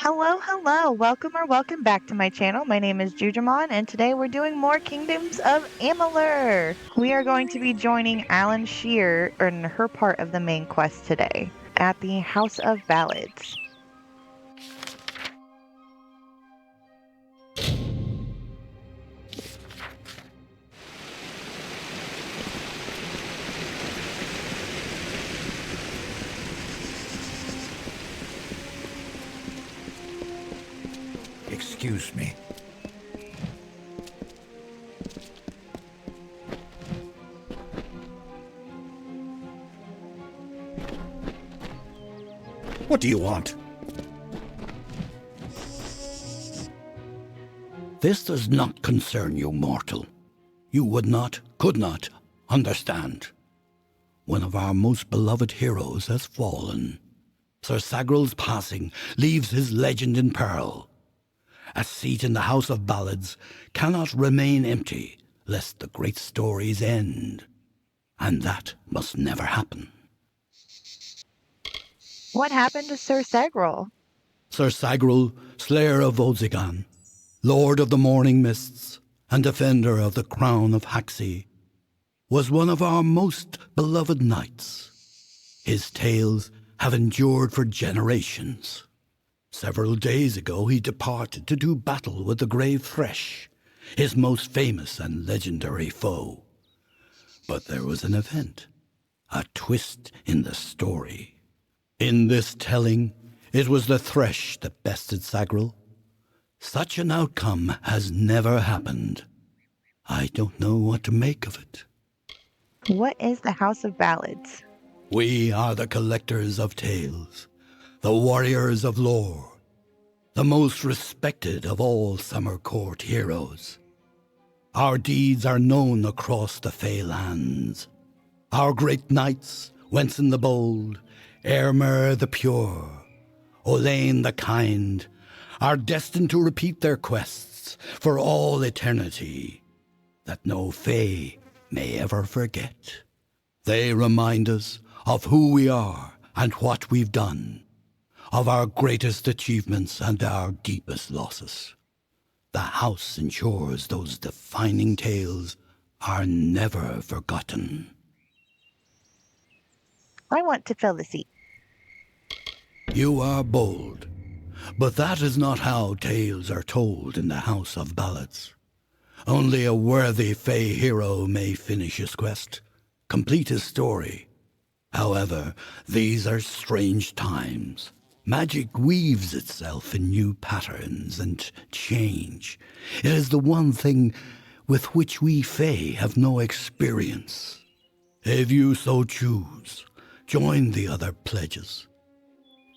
Hello. Welcome back to my channel. My name is Jujamon, and today we're doing more Kingdoms of Amalur. We are going to be joining Alan Shear in her part of the main quest today at the House of Ballads. Excuse me. What do you want? This does not concern you, mortal. You would not, could not, understand. One of our most beloved heroes has fallen. Sir Sagral's passing leaves his legend in peril. A seat in the House of Ballads cannot remain empty, lest the great stories end. And that must never happen. What happened to Sir Sagral? Sir Sagral, slayer of Volzigan, lord of the morning mists, and defender of the crown of Haxi, was one of our most beloved knights. His tales have endured for generations. Several days ago he departed to do battle with the Grave Thresh, his most famous and legendary foe. But there was an event, a twist in the story. In this telling, it was the Thresh that bested Sagral. Such an outcome has never happened. I don't know what to make of it. What is the House of Ballads? We are the collectors of tales, the warriors of lore, the most respected of all Summer Court heroes. Our deeds are known across the Fey lands. Our great knights, Wenson the Bold, Airmer the Pure, Olaine the Kind, are destined to repeat their quests for all eternity, that no Fey may ever forget. They remind us of who we are and what we've done, of our greatest achievements and our deepest losses. The house ensures those defining tales are never forgotten. I want to fill the seat. You are bold, but that is not how tales are told in the House of Ballads. Only a worthy Fey hero may finish his quest, complete his story. However, these are strange times. Magic weaves itself in new patterns and change. It is the one thing with which we Fey have no experience. If you so choose, join the other pledges.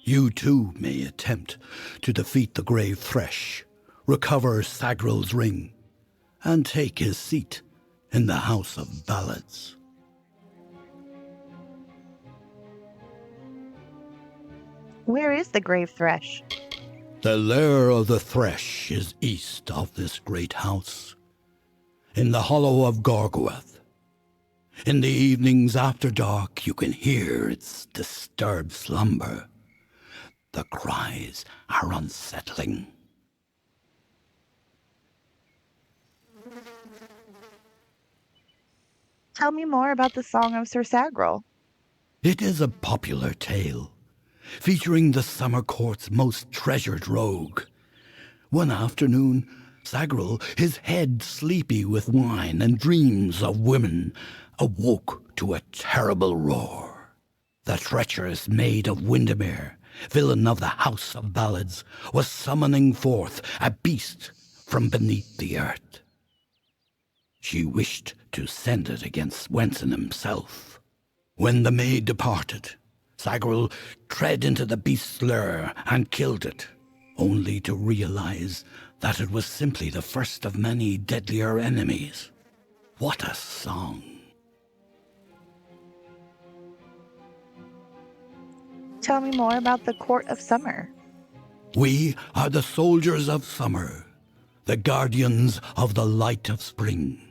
You too may attempt to defeat the Grave Thresh, recover Sagral's ring, and take his seat in the House of Ballads. Where is the Grave Thresh? The lair of the Thresh is east of this great house, in the hollow of Gorgoeth. In the evenings after dark, you can hear its disturbed slumber. The cries are unsettling. Tell me more about the Song of Sir Sagral. It is a popular tale, featuring the Summer Court's most treasured rogue. One afternoon, Sagral, his head sleepy with wine and dreams of women, awoke to a terrible roar. The treacherous Maid of Windermere, villain of the House of Ballads, was summoning forth a beast from beneath the earth. She wished to send it against Wenson himself. When the maid departed, Sagral tread into the beast's lair and killed it, only to realize that it was simply the first of many deadlier enemies. What a song! Tell me more about the Court of Summer. We are the soldiers of summer, the guardians of the light of spring.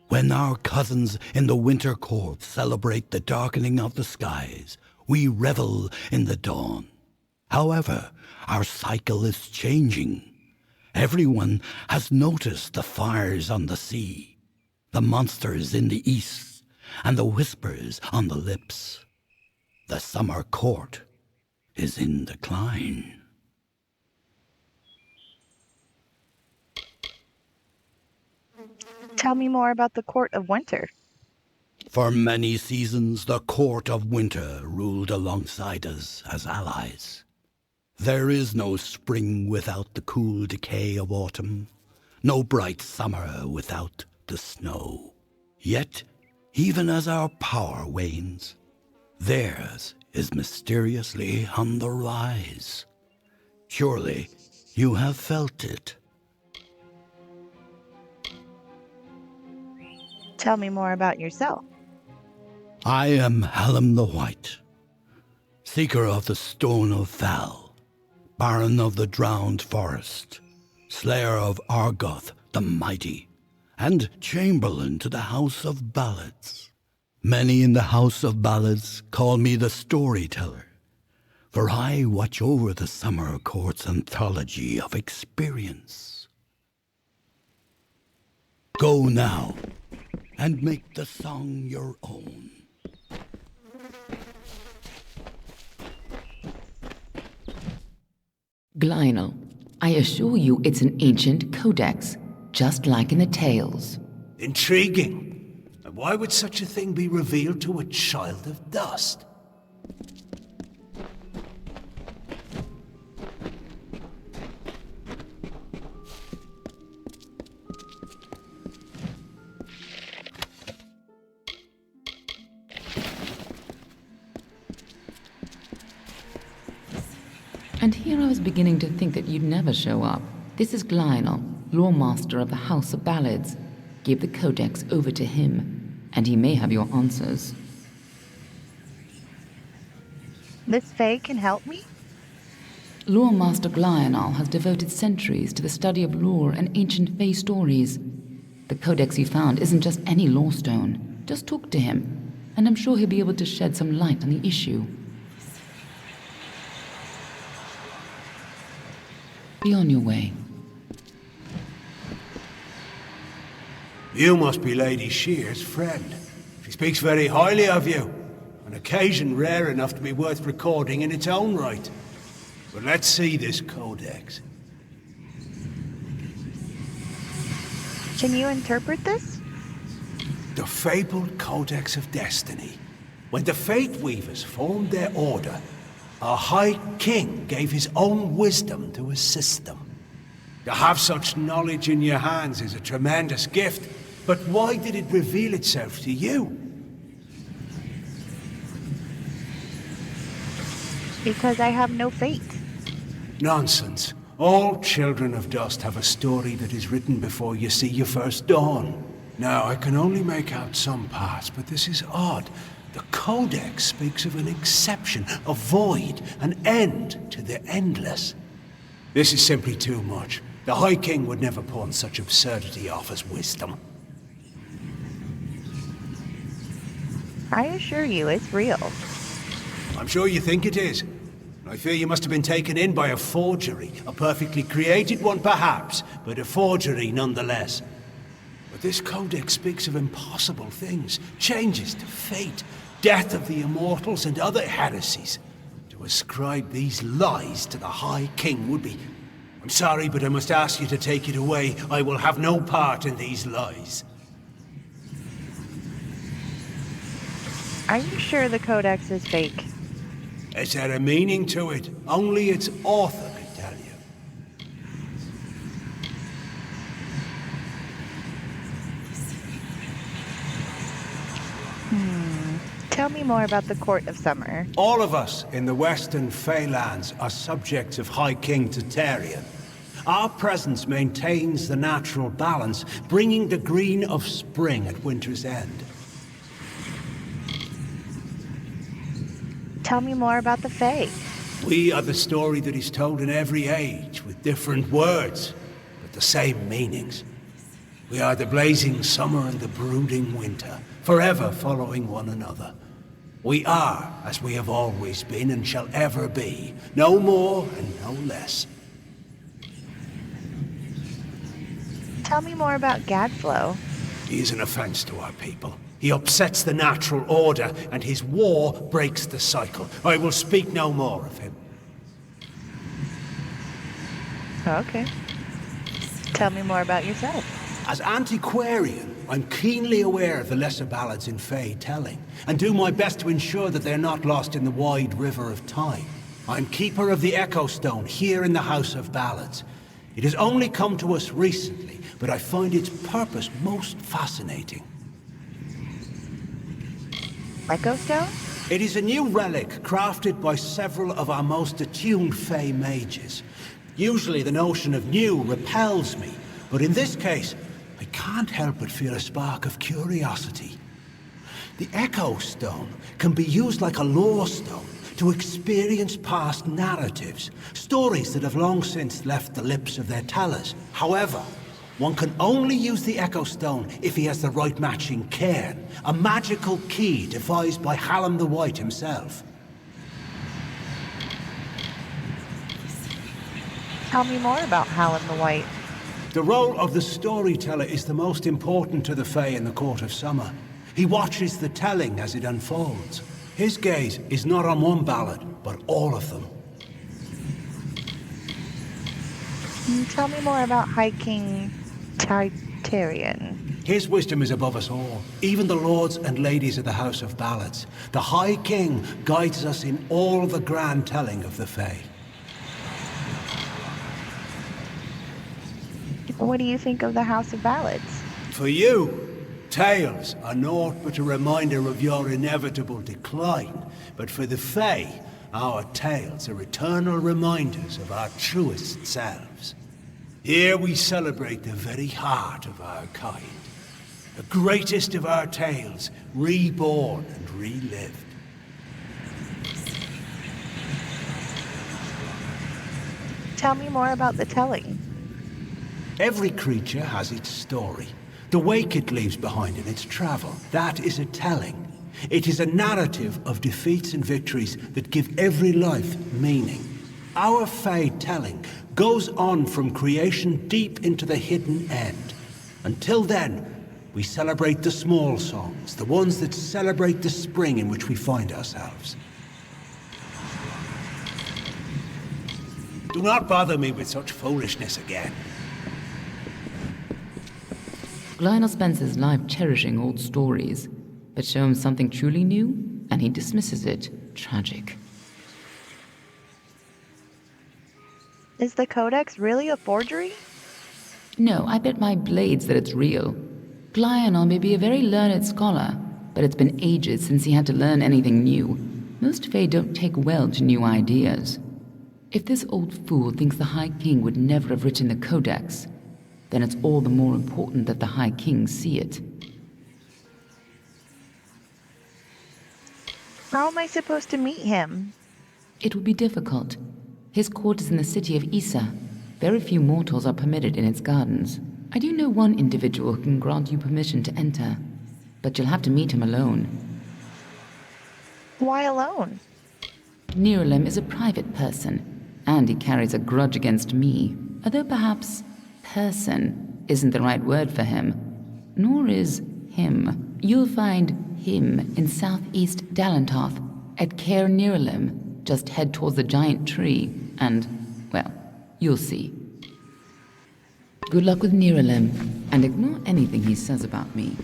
When our cousins in the winter court celebrate the darkening of the skies, we revel in the dawn. However, Our cycle is changing. Everyone has noticed the fires on the sea, the monsters in the east, and the whispers on the lips. The summer court is in decline. Tell me more about the Court of Winter. For many seasons, the court of winter ruled alongside us as allies. There is no spring without the cool decay of autumn, no bright summer without the snow. Yet, even as our power wanes, theirs is mysteriously on the rise. Surely you have felt it. Tell me more about yourself. I am Hallam the White, seeker of the Stone of Val, Baron of the Drowned Forest, slayer of Argoth the Mighty, and chamberlain to the House of Ballads. Many in the House of Ballads call me the Storyteller, for I watch over the Summer Court's anthology of experience. Go now, and make the song your own. Glynel, I assure you it's an ancient codex, just like in the tales. Intriguing. And why would such a thing be revealed to a child of dust? And here I was beginning to think that you'd never show up. This is Glynel, lawmaster of the House of Ballads. Give the codex over to him, and he may have your answers. This Fae can help me? Lawmaster Glynel has devoted centuries to the study of lore and ancient Fae stories. The codex you found isn't just any lore stone. Just talk to him, and I'm sure he'll be able to shed some light on the issue. Be on your way. You must be Lady Shear's friend. She speaks very highly of you. An occasion rare enough to be worth recording in its own right. But let's see this codex. Can you interpret this? The fabled Codex of Destiny. When the Fate Weavers formed their order, our High King gave his own wisdom to assist them. To have such knowledge in your hands is a tremendous gift, but why did it reveal itself to you? Because I have no fate. Nonsense. All children of dust have a story that is written before you see your first dawn. Now, I can only make out some parts, but this is odd. The Codex speaks of an exception, a void, an end to the endless. This is simply too much. The High King would never pawn such absurdity off as wisdom. I assure you, it's real. I'm sure you think it is. I fear you must have been taken in by a forgery. A perfectly created one, perhaps, but a forgery nonetheless. But this codex speaks of impossible things, changes to fate, death of the immortals, and other heresies. To ascribe these lies to the High King would be... I'm sorry, but I must ask you to take it away. I will have no part in these lies. Are you sure the codex is fake? Is there a meaning to it? Only its author can tell you. Tell me more about the Court of Summer. All of us in the Western Feylands are subjects of High King Tatarian. Our presence maintains the natural balance, bringing the green of spring at winter's end. Tell me more about the Fae. We are the story that is told in every age, with different words, but the same meanings. We are the blazing summer and the brooding winter, forever following one another. We are, as we have always been and shall ever be. No more and no less. Tell me more about Gadflow. He is an offense to our people. He upsets the natural order, and his war breaks the cycle. I will speak no more of him. Okay. Tell me more about yourself. As antiquarian, I'm keenly aware of the lesser ballads in Fey telling, and do my best to ensure that they're not lost in the wide river of time. I'm keeper of the Echo Stone here in the House of Ballads. It has only come to us recently, but I find its purpose most fascinating. Echo Stone? It is a new relic crafted by several of our most attuned Fey mages. Usually the notion of new repels me, but in this case, I can't help but feel a spark of curiosity. The Echo Stone can be used like a lore stone to experience past narratives, stories that have long since left the lips of their tellers. However, one can only use the Echo Stone if he has the right matching cairn, a magical key devised by Hallam the White himself. Tell me more about Hallam the White. The role of the storyteller is the most important to the Fae in the Court of Summer. He watches the telling as it unfolds. His gaze is not on one ballad, but all of them. Tell me more about High King Tartarian. His wisdom is above us all, even the lords and ladies of the House of Ballads. The High King guides us in all the grand telling of the Fae. What do you think of the House of Ballads? For you, tales are naught but a reminder of your inevitable decline. But for the Fae, our tales are eternal reminders of our truest selves. Here we celebrate the very heart of our kind. The greatest of our tales, reborn and relived. Tell me more about the telling. Every creature has its story. The wake it leaves behind in its travel. That is a telling. It is a narrative of defeats and victories that give every life meaning. Our Fae telling goes on from creation deep into the hidden end. Until then, we celebrate the small songs, the ones that celebrate the spring in which we find ourselves. Do not bother me with such foolishness again. Lionel spends his life cherishing old stories, but show him something truly new, and he dismisses it. Tragic. Is the Codex really a forgery? No, I bet my blades that it's real. Lionel may be a very learned scholar, but it's been ages since he had to learn anything new. Most Fae don't take well to new ideas. If this old fool thinks the High King would never have written the Codex, then it's all the more important that the High King see it. How am I supposed to meet him? It would be difficult. His court is in the city of Issa. Very few mortals are permitted in its gardens. I do know one individual who can grant you permission to enter, but you'll have to meet him alone. Why alone? Nirulem is a private person, and he carries a grudge against me, although perhaps person isn't the right word for him, nor is him. You'll find him in southeast Dalantoth at Caer Nirulem. Just head towards the giant tree, and, well, you'll see. Good luck with Nirulem, and ignore anything he says about me.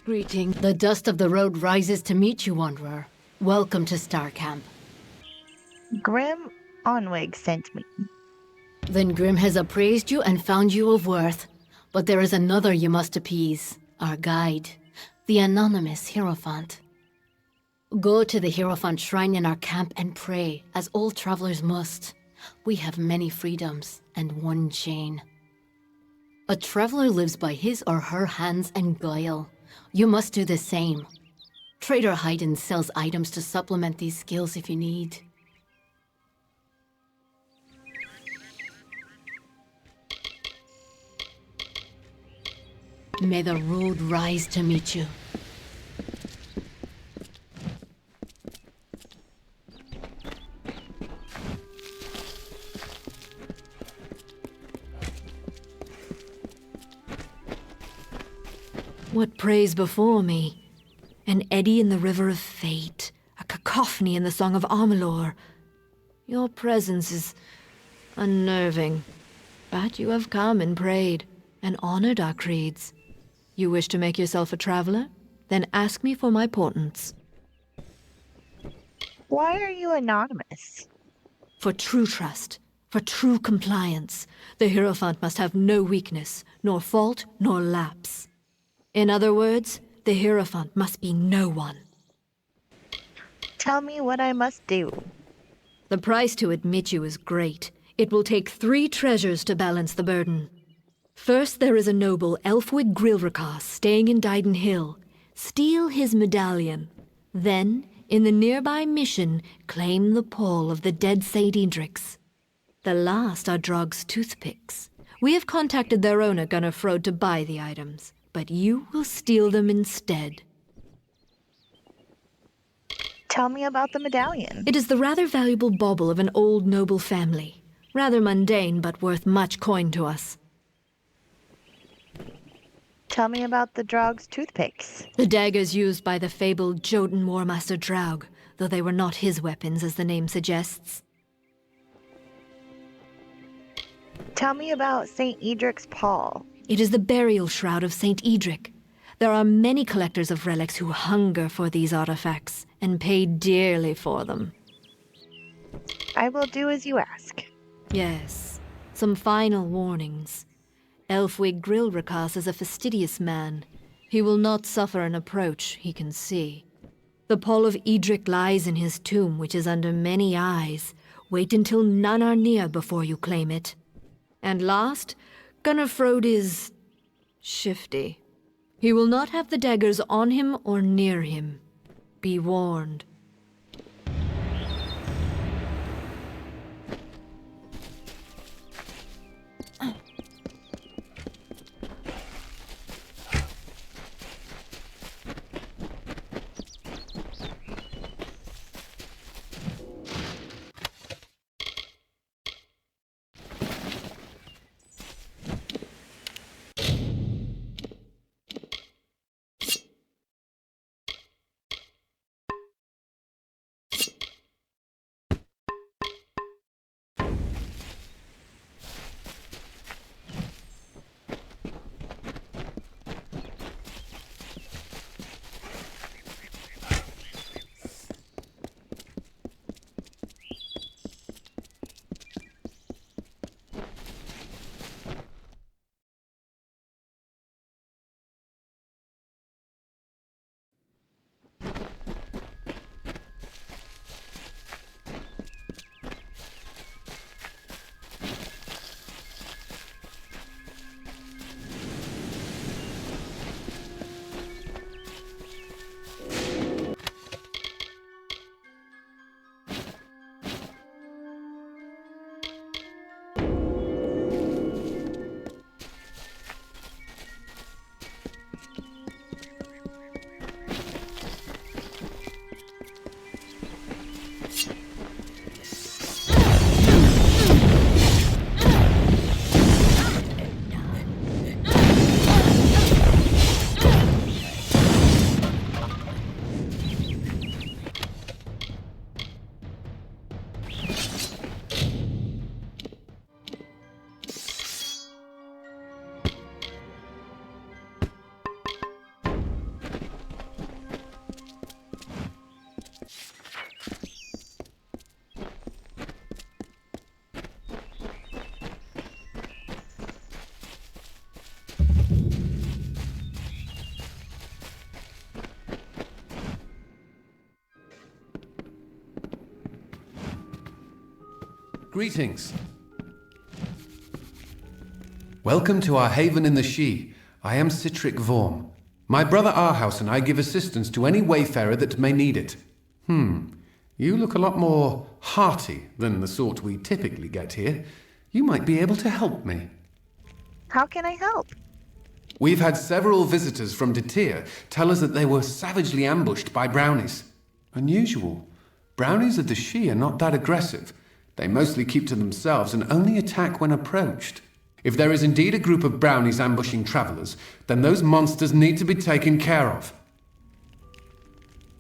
Greeting. The dust of the road rises to meet you, Wanderer. Welcome to Star Camp. Grim Onwig sent me. Then Grim has appraised you and found you of worth. But there is another you must appease, our guide, the anonymous Hierophant. Go to the Hierophant shrine in our camp and pray, as all travelers must. We have many freedoms and one chain. A traveler lives by his or her hands and guile. You must do the same. Trader Hayden sells items to supplement these skills if you need. May the road rise to meet you. What prays before me? An eddy in the river of fate, a cacophony in the song of Amalur. Your presence is unnerving, but you have come and prayed, and honored our creeds. You wish to make yourself a traveler? Then ask me for my portents. Why are you anonymous? For true trust, for true compliance, the Hierophant must have no weakness, nor fault, nor lapse. In other words, the Hierophant must be no one. Tell me what I must do. The price to admit you is great. It will take 3 treasures to balance the burden. First, there is a noble Elfwig Grilrakas staying in Dyden Hill. Steal his medallion. Then, in the nearby mission, claim the pall of the dead St. Edric's. The last are Drog's toothpicks. We have contacted their owner, Gunnar Frode, to buy the items, but you will steal them instead. Tell me about the medallion. It is the rather valuable bauble of an old noble family. Rather mundane, but worth much coin to us. Tell me about the Drog's toothpicks. The daggers used by the fabled Jotun Warmaster Draug, though they were not his weapons as the name suggests. Tell me about St. Edric's pall. It is the burial shroud of St. Edric. There are many collectors of relics who hunger for these artifacts and pay dearly for them. I will do as you ask. Yes, some final warnings. Elfwig Grilrakas is a fastidious man. He will not suffer an approach, he can see. The pall of Edric lies in his tomb, which is under many eyes. Wait until none are near before you claim it. And last, Gunnar Frode is shifty. He will not have the daggers on him or near him. Be warned. Greetings. Welcome to our haven in the Shi. I am Citric Vorm. My brother Arhaus and I give assistance to any wayfarer that may need it. You look a lot more hearty than the sort we typically get here. You might be able to help me. How can I help? We've had several visitors from Detir tell us that they were savagely ambushed by brownies. Unusual. Brownies of the Shi are not that aggressive. They mostly keep to themselves and only attack when approached. If there is indeed a group of brownies ambushing travelers, then those monsters need to be taken care of.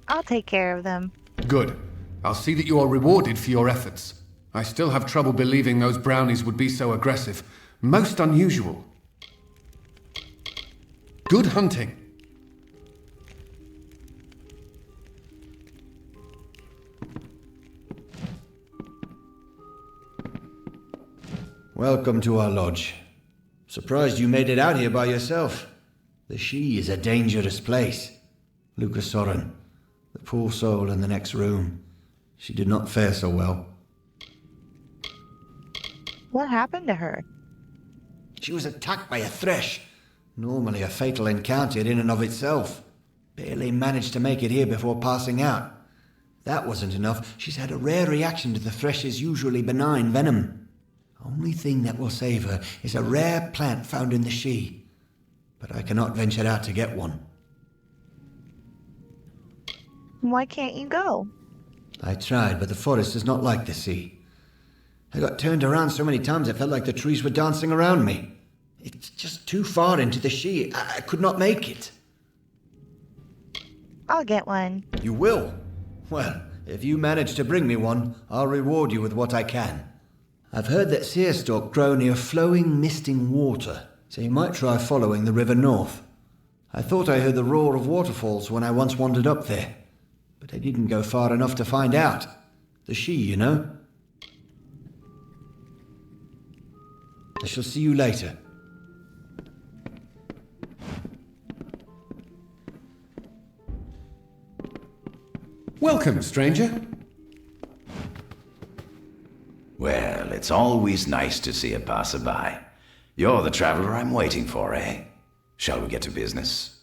I'll take care of them. Good. I'll see that you are rewarded for your efforts. I still have trouble believing those brownies would be so aggressive. Most unusual. Good hunting. Welcome to our lodge. Surprised you made it out here by yourself. The Shi is a dangerous place. Lucas Soren, the poor soul in the next room. She did not fare so well. What happened to her? She was attacked by a thresh. Normally a fatal encounter in and of itself. Barely managed to make it here before passing out. That wasn't enough. She's had a rare reaction to the thresh's usually benign venom. Only thing that will save her is a rare plant found in the Shi. But I cannot venture out to get one. Why can't you go? I tried, but the forest is not like the sea. I got turned around so many times I felt like the trees were dancing around me. It's just too far into the Shi. I could not make it. I'll get one. You will? Well, if you manage to bring me one, I'll reward you with what I can. I've heard that seerstalk grow near flowing, misting water, so you might try following the river north. I thought I heard the roar of waterfalls when I once wandered up there, but I didn't go far enough to find out. The Shi, you know? I shall see you later. Welcome, stranger. Well, it's always nice to see a passerby. You're the traveler I'm waiting for, eh? Shall we get to business?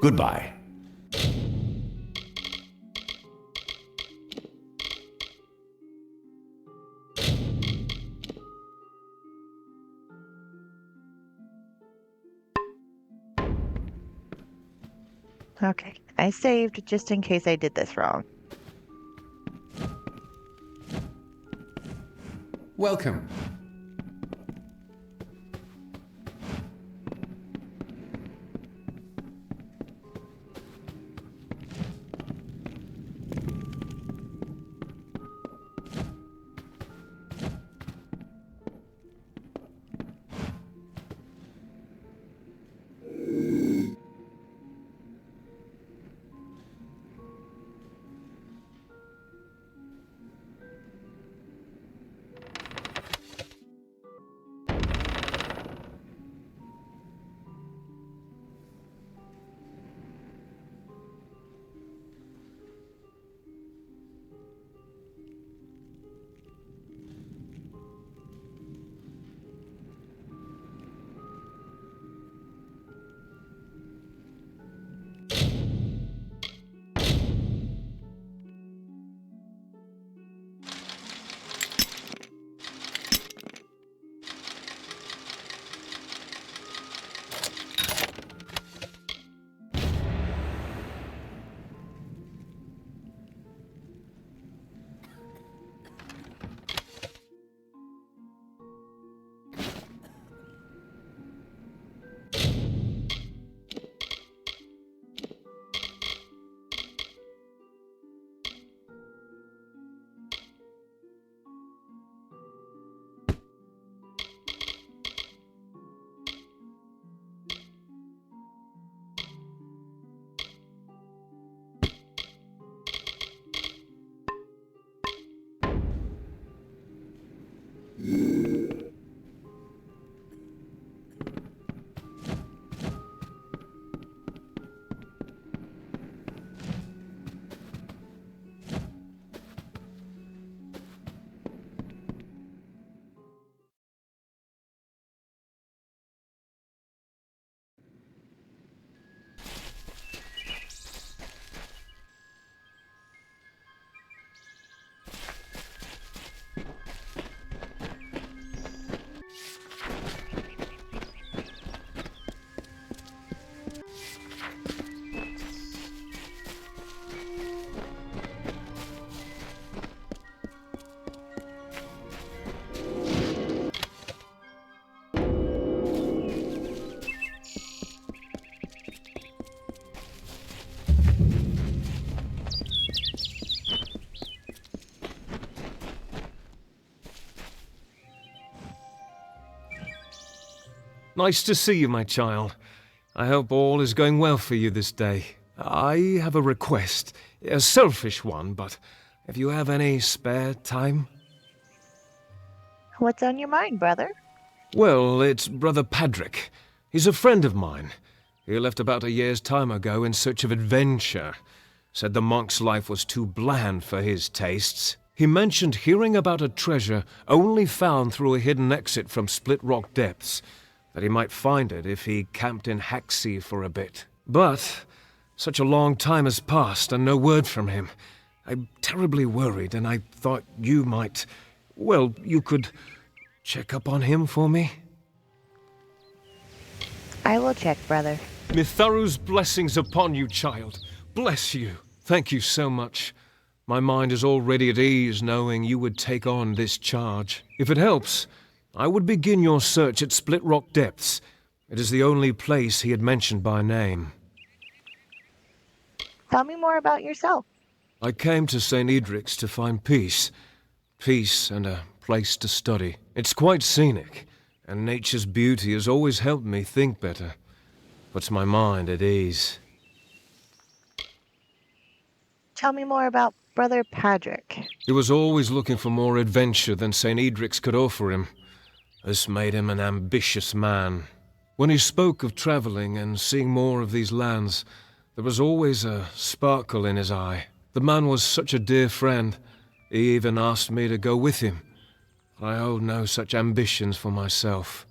Goodbye. Okay, I saved just in case I did this wrong. Welcome. Nice to see you, my child. I hope all is going well for you this day. I have a request, a selfish one, but if you have any spare time? What's on your mind, brother? Well, it's Brother Padrick. He's a friend of mine. He left about a year's time ago in search of adventure. Said the monk's life was too bland for his tastes. He mentioned hearing about a treasure only found through a hidden exit from Split Rock Depths, that he might find it if he camped in Hacksea for a bit. But such a long time has passed and no word from him. I'm terribly worried, and I thought you might... Well, you could check up on him for me? I will check, brother. Mitharu's blessings upon you, child. Bless you. Thank you so much. My mind is already at ease knowing you would take on this charge. If it helps, I would begin your search at Split Rock Depths. It is the only place he had mentioned by name. Tell me more about yourself. I came to St. Edric's to find peace. Peace and a place to study. It's quite scenic, and nature's beauty has always helped me think better. Puts my mind at ease. Tell me more about Brother Padrick. He was always looking for more adventure than St. Edric's could offer him. This made him an ambitious man. When he spoke of traveling and seeing more of these lands, there was always a sparkle in his eye. The man was such a dear friend. He even asked me to go with him. I hold no such ambitions for myself.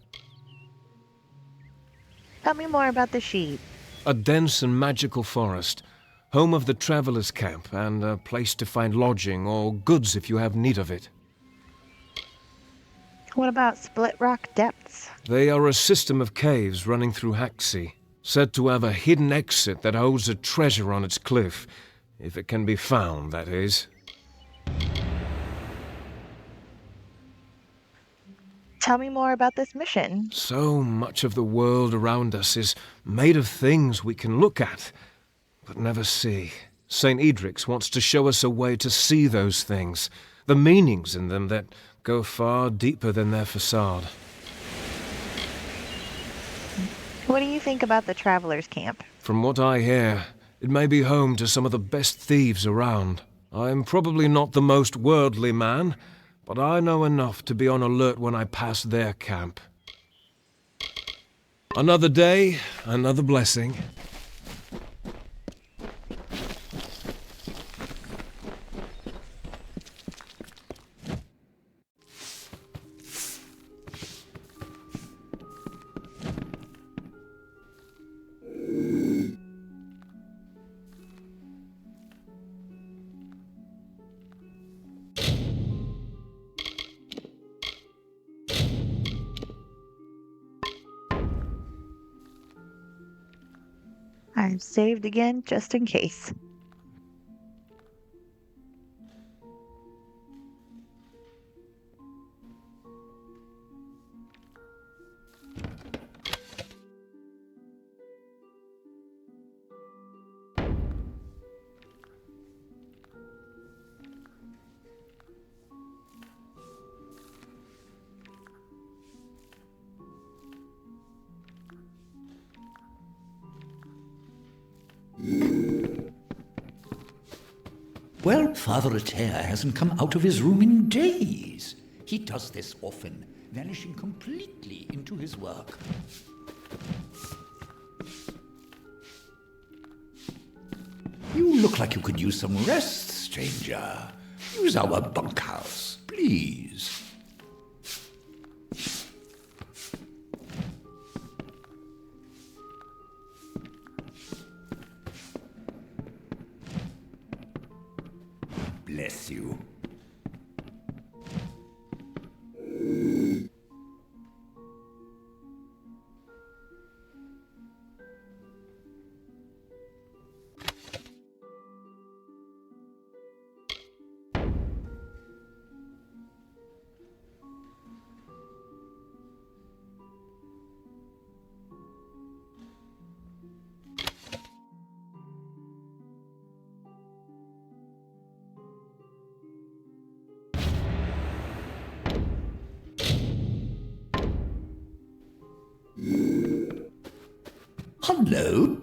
Tell me more about the sheep. A dense and magical forest, home of the travelers' camp, and a place to find lodging or goods if you have need of it. What about Split Rock Depths? They are a system of caves running through Hacksea, said to have a hidden exit that holds a treasure on its cliff, if it can be found, that is. Tell me more about this mission. So much of the world around us is made of things we can look at, but never see. St. Edric's wants to show us a way to see those things, the meanings in them that go far deeper than their facade. What do you think about the Travelers' Camp? From what I hear, it may be home to some of the best thieves around. I'm probably not the most worldly man, but I know enough to be on alert when I pass their camp. Another day, another blessing. I've saved again just in case. Well, Father Atea hasn't come out of his room in days. He does this often, vanishing completely into his work. You look like you could use some rest, stranger. Use our bunkhouse, please. Bless you. Hello?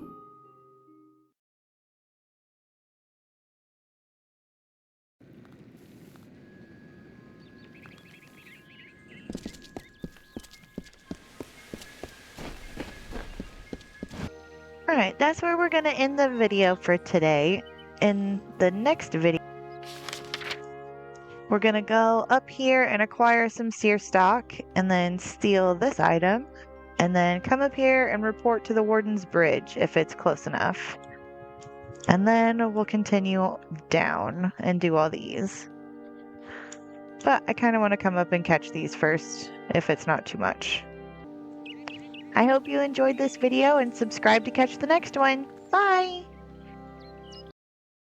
Alright, that's where we're going to end the video for today. In the next video, we're going to go up here and acquire some seer stock and then steal this item. And then come up here and report to the Warden's Bridge if it's close enough. And then we'll continue down and do all these. But I kind of want to come up and catch these first, if it's not too much. I hope you enjoyed this video and subscribe to catch the next one. Bye!